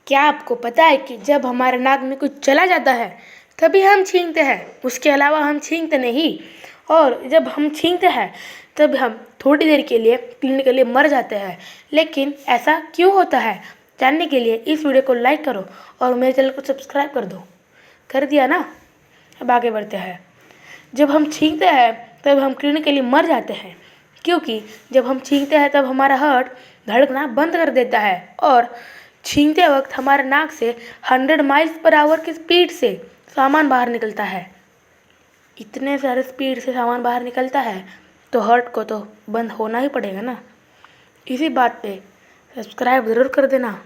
क्या आपको पता है कि जब हमारे नाक में कुछ चला जाता है तभी हम छींकते हैं, उसके अलावा हम छींकते नहीं। और जब हम छींकते हैं तब हम थोड़ी देर के लिए क्लिनिकली मर जाते हैं। लेकिन ऐसा क्यों होता है, जानने के लिए इस वीडियो को लाइक करो और मेरे चैनल को सब्सक्राइब कर दो। कर दिया ना? अब आगे बढ़ते हैं। जब हम छींकते हैं तब हम क्लिनिकली मर जाते हैं, क्योंकि जब हम छींकते हैं तब हमारा हार्ट धड़कना बंद कर देता है और छींकते वक्त हमारे नाक से 100 माइल्स पर आवर की स्पीड से सामान बाहर निकलता है। इतने सारे स्पीड से सामान बाहर निकलता है तो हार्ट को तो बंद होना ही पड़ेगा ना। इसी बात पे सब्सक्राइब ज़रूर कर देना।